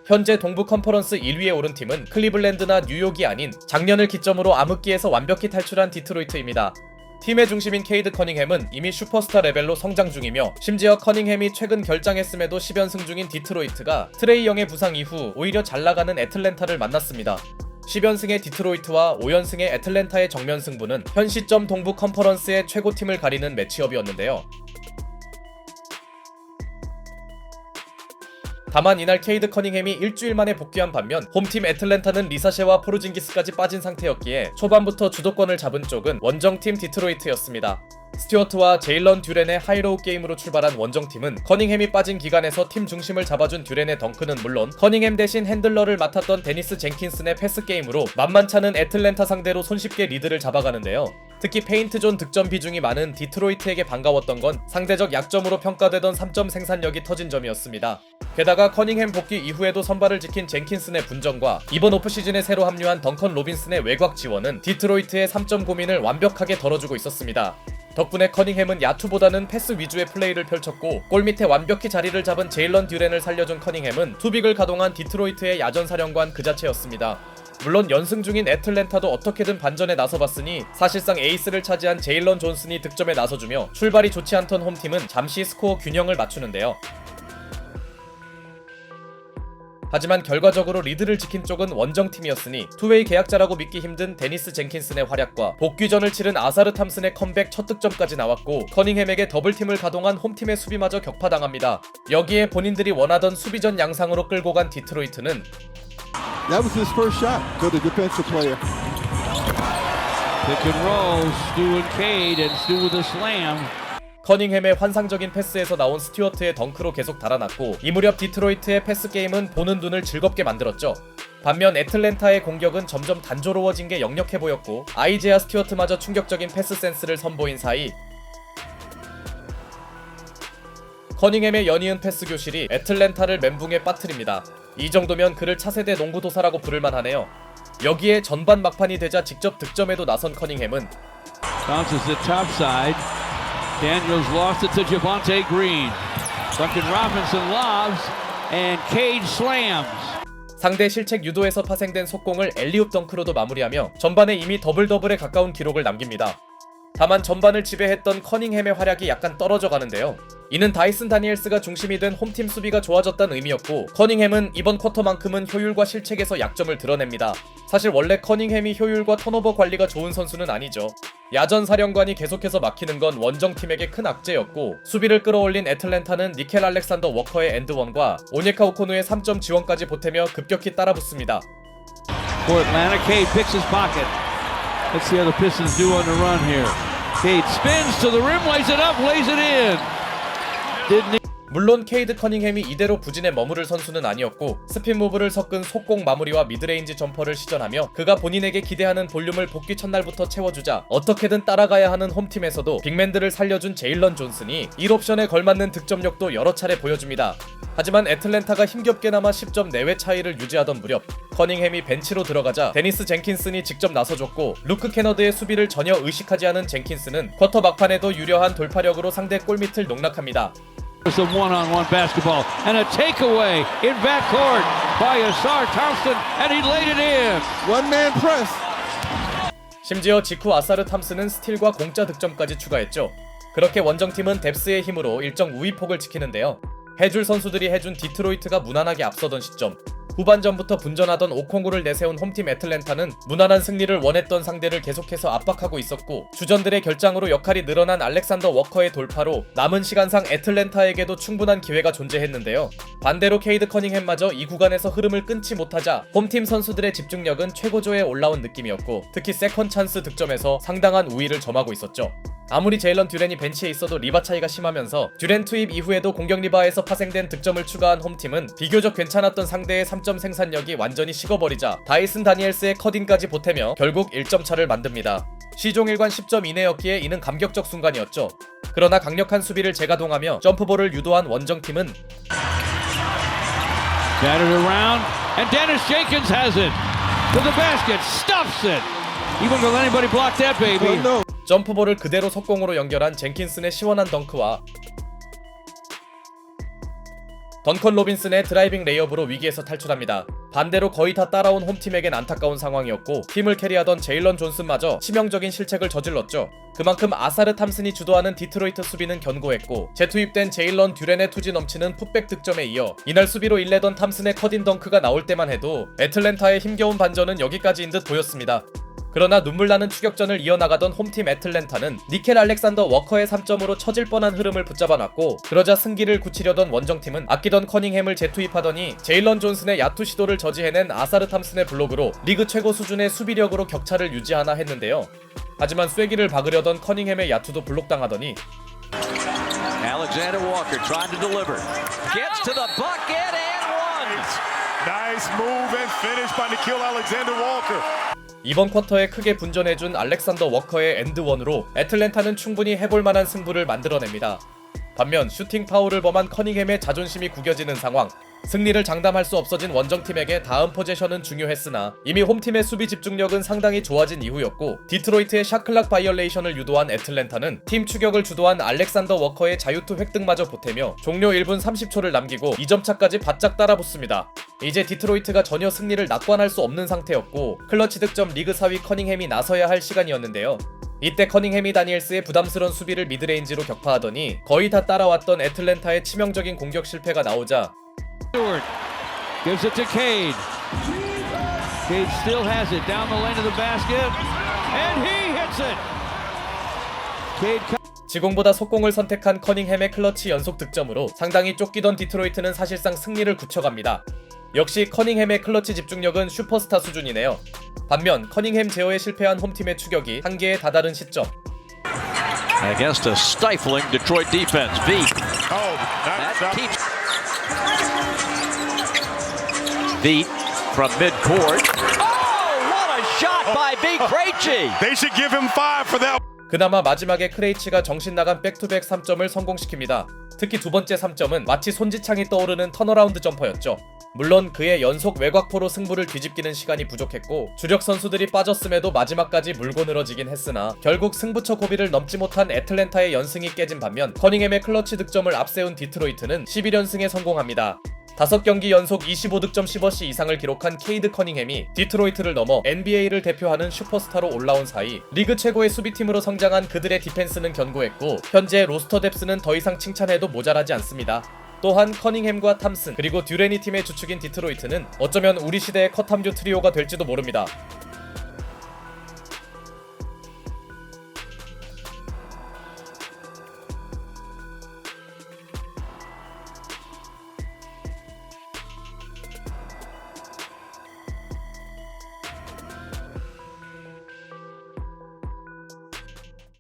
현재 동부 컨퍼런스 1위에 오른 팀은 클리블랜드나 뉴욕이 아닌 작년을 기점으로 암흑기에서 완벽히 탈출한 디트로이트입니다. 팀의 중심인 케이드 커닝햄은 이미 슈퍼스타 레벨로 성장 중이며 심지어 커닝햄이 최근 결장했음에도 10연승 중인 디트로이트가 트레이 영의 부상 이후 오히려 잘나가는 애틀랜타를 만났습니다. 10연승의 디트로이트와 5연승의 애틀랜타의 정면 승부는 현 시점 동부 컨퍼런스의 최고팀을 가리는 매치업이었는데요. 다만 이날 케이드 커닝햄이 일주일 만에 복귀한 반면 홈팀 애틀랜타는 리사셰와 포르징기스까지 빠진 상태였기에 초반부터 주도권을 잡은 쪽은 원정팀 디트로이트였습니다. 스튜어트와 제일런 듀렌의 하이로우 게임으로 출발한 원정팀은 커닝햄이 빠진 기간에서 팀 중심을 잡아준 듀렌의 덩크는 물론 커닝햄 대신 핸들러를 맡았던 데니스 젠킨슨의 패스 게임으로 만만찮은 애틀랜타 상대로 손쉽게 리드를 잡아가는데요. 특히 페인트존 득점 비중이 많은 디트로이트에게 반가웠던 건 상대적 약점으로 평가되던 3점 생산력이 터진 점이었습니다. 게다가 커닝햄 복귀 이후에도 선발을 지킨 젠킨슨의 분전과 이번 오프시즌에 새로 합류한 덩컨 로빈슨의 외곽 지원은 디트로이트의 3점 고민을 완벽하게 덜어주고 있었습니다. 덕분에 커닝햄은 야투보다는 패스 위주의 플레이를 펼쳤고 골밑에 완벽히 자리를 잡은 제일런 듀렌을 살려준 커닝햄은 투빅을 가동한 디트로이트의 야전사령관 그 자체였습니다. 물론 연승 중인 애틀랜타도 어떻게든 반전에 나서봤으니 사실상 에이스를 차지한 제일런 존슨이 득점에 나서주며 출발이 좋지 않던 홈팀은 잠시 스코어 균형을 맞추는데요. 하지만 결과적으로 리드를 지킨 쪽은 원정팀이었으니 투웨이 계약자라고 믿기 힘든 데니스 젠킨슨의 활약과 복귀전을 치른 아사르 탐슨의 컴백 첫 득점까지 나왔고 커닝햄에게 더블팀을 가동한 홈팀의 수비마저 격파당합니다. 여기에 본인들이 원하던 수비전 양상으로 끌고 간 디트로이트는 That was his first shot for the defensive player. Pick and roll, Stu and Cade, and Stu with a slam. 커닝햄의 환상적인 패스에서 나온 스튜어트의 덩크로 계속 달아났고 이 무렵 디트로이트의 패스 게임은 보는 눈을 즐겁게 만들었죠. 반면 애틀랜타의 공격은 점점 단조로워진 게 역력해 보였고 아이제아 스튜어트마저 충격적인 패스 센스를 선보인 사이 커닝햄의 연이은 패스 교실이 애틀랜타를 멘붕에 빠뜨립니다. 이 정도면 그를 차세대 농구도사라고 부를만 하네요. 여기에 전반 막판이 되자 직접 득점에도 나선 커닝햄은 Bounces to top side. Daniels lost it to Javonte Green. Duncan Robinson lobs and Cade slams. 상대 실책 유도에서 파생된 속공을 엘리웁 덩크로도 마무리하며 전반에 이미 더블더블에 가까운 기록을 남깁니다. 다만 전반을 지배했던 커닝햄의 활약이 약간 떨어져 가는데요. 이는 다이슨 다니엘스가 중심이 된 홈팀 수비가 좋아졌다는 의미였고 커닝햄은 이번 쿼터만큼은 효율과 실책에서 약점을 드러냅니다. 사실 원래 커닝햄이 효율과 턴오버 관리가 좋은 선수는 아니죠. 야전 사령관이 계속해서 막히는 건 원정팀에게 큰 악재였고 수비를 끌어올린 애틀랜타는 니켈 알렉산더 워커의 엔드원과 오니카 오코누의 3점 지원까지 보태며 급격히 따라붙습니다. For Atlanta, Cade picks his pocket. Let's see how the Pistons do on the run here. Cade spins to the rim, lays it up, lays it in. Didn't 물론 케이드 커닝햄이 이대로 부진에 머무를 선수는 아니었고 스핀 무브를 섞은 속공 마무리와 미드레인지 점퍼를 시전하며 그가 본인에게 기대하는 볼륨을 복귀 첫날부터 채워주자 어떻게든 따라가야 하는 홈팀에서도 빅맨들을 살려준 제일런 존슨이 1옵션에 걸맞는 득점력도 여러 차례 보여줍니다. 하지만 애틀랜타가 힘겹게나마 10점 내외 차이를 유지하던 무렵 커닝햄이 벤치로 들어가자 데니스 젠킨슨이 직접 나서줬고 루크 캐너드의 수비를 전혀 의식하지 않은 젠킨슨은 쿼터 막판에도 유려한 돌파력으로 상대 골밑을 농락합니다. some one-on-one basketball and a takeaway in backcourt by Asar Thompson and he laid it in. One-man press. 심지어 직후 아사르 탐슨은 스틸과 공짜 득점까지 추가했죠. 그렇게 원정팀은 뎁스의 힘으로 일정 우위폭을 지키는데요. 해줄 선수들이 해준 디트로이트가 무난하게 앞서던 시점 후반전부터 분전하던 오콩구를 내세운 홈팀 애틀랜타는 무난한 승리를 원했던 상대를 계속해서 압박하고 있었고 주전들의 결장으로 역할이 늘어난 알렉산더 워커의 돌파로 남은 시간상 애틀랜타에게도 충분한 기회가 존재했는데요. 반대로 케이드 커닝햄마저 이 구간에서 흐름을 끊지 못하자 홈팀 선수들의 집중력은 최고조에 올라온 느낌이었고 특히 세컨 찬스 득점에서 상당한 우위를 점하고 있었죠. 아무리 제일런 듀렌이 벤치에 있어도 리바 차이가 심하면서 듀렌 투입 이후에도 공격 리바에서 파생된 득점을 추가한 홈팀은 비교적 괜찮았던 상대의 3점 생산력이 완전히 식어버리자 다이슨 다니엘스의 컷인까지 보태며 결국 1점 차를 만듭니다. 시종일관 10점 이내였기에 이는 감격적 순간이었죠. 그러나 강력한 수비를 재가동하며 점프볼을 유도한 원정팀은 Batted around and Dennis Jenkins has it to the basket, stuffs it. Even gonna let anybody block that baby. Oh, no. 점프볼을 그대로 속공으로 연결한 젠킨슨의 시원한 덩크와 던컨 로빈슨의 드라이빙 레이업으로 위기에서 탈출합니다. 반대로 거의 다 따라온 홈팀에겐 안타까운 상황이었고 팀을 캐리하던 제일런 존슨마저 치명적인 실책을 저질렀죠. 그만큼 아사르 탐슨이 주도하는 디트로이트 수비는 견고했고 재투입된 제일런 듀렌의 투지 넘치는 풋백 득점에 이어 이날 수비로 일내던 탐슨의 컷인 덩크가 나올 때만 해도 애틀랜타의 힘겨운 반전은 여기까지인 듯 보였습니다. 그러나 눈물나는 추격전을 이어나가던 홈팀 애틀랜타는 니켈 알렉산더 워커의 3점으로 처질 뻔한 흐름을 붙잡아놨고 그러자 승기를 굳히려던 원정팀은 아끼던 커닝햄을 재투입하더니 제일런 존슨의 야투 시도를 저지해낸 아사르 탐슨의 블록으로 리그 최고 수준의 수비력으로 격차를 유지하나 했는데요. 하지만 쐐기를 박으려던 커닝햄의 야투도 블록당하더니 Alexander Walker trying to deliver. Gets to the bucket and one. Nice move and finish by Nickeil Alexander-Walker. 이번 쿼터에 크게 분전해준 알렉산더 워커의 엔드원으로 애틀랜타는 충분히 해볼만한 승부를 만들어냅니다. 반면 슈팅 파울을 범한 커닝햄의 자존심이 구겨지는 상황, 승리를 장담할 수 없어진 원정팀에게 다음 포제션은 중요했으나 이미 홈팀의 수비 집중력은 상당히 좋아진 이후였고 디트로이트의 샷클락 바이올레이션을 유도한 애틀랜타는 팀 추격을 주도한 알렉산더 워커의 자유투 획득마저 보태며 종료 1분 30초를 남기고 2점 차까지 바짝 따라붙습니다. 이제 디트로이트가 전혀 승리를 낙관할 수 없는 상태였고 클러치 득점 리그 4위 커닝햄이 나서야 할 시간이었는데요. 이때 커닝햄이 다니엘스의 부담스러운 수비를 미드레인지로 격파하더니 거의 다 따라왔던 애틀랜타의 치명적인 공격 실패가 나오자 Stewart gives it to Cade. Cade still has it down the lane of the basket, and he hits it. Cade. 지공보다 속공을 선택한 커닝햄의 클러치 연속 득점으로 상당히 쫓기던 디트로이트는 사실상 승리를 굳혀갑니다. 역시 커닝햄의 클러치 집중력은 슈퍼스타 수준이네요. 반면 커닝햄 제어에 실패한 홈팀의 추격이 한계에 다다른 시점. Against a stifling Detroit defense. Veet. Oh, That that keeps. Veet from midcourt. Oh, what a shot by Veet Krejci. they should give him 5 for that. 그나마 마지막에 크레이치가 정신나간 백투백 3점을 성공시킵니다. 특히 두 번째 3점은 마치 손지창이 떠오르는 턴어라운드 점퍼였죠. 물론 그의 연속 외곽포로 승부를 뒤집기는 시간이 부족했고 주력 선수들이 빠졌음에도 마지막까지 물고 늘어지긴 했으나 결국 승부처 고비를 넘지 못한 애틀랜타의 연승이 깨진 반면 커닝햄의 클러치 득점을 앞세운 디트로이트는 11연승에 성공합니다. 5경기 연속 25득점 10어시 이상을 기록한 케이드 커닝햄이 디트로이트를 넘어 NBA를 대표하는 슈퍼스타로 올라온 사이 리그 최고의 수비팀으로 성장한 그들의 디펜스는 견고했고 현재 로스터 뎁스는 더 이상 칭찬해도 모자라지 않습니다. 또한 커닝햄과 탐슨 그리고 듀레니 팀의 주축인 디트로이트는 어쩌면 우리 시대의 컷함류 트리오가 될지도 모릅니다.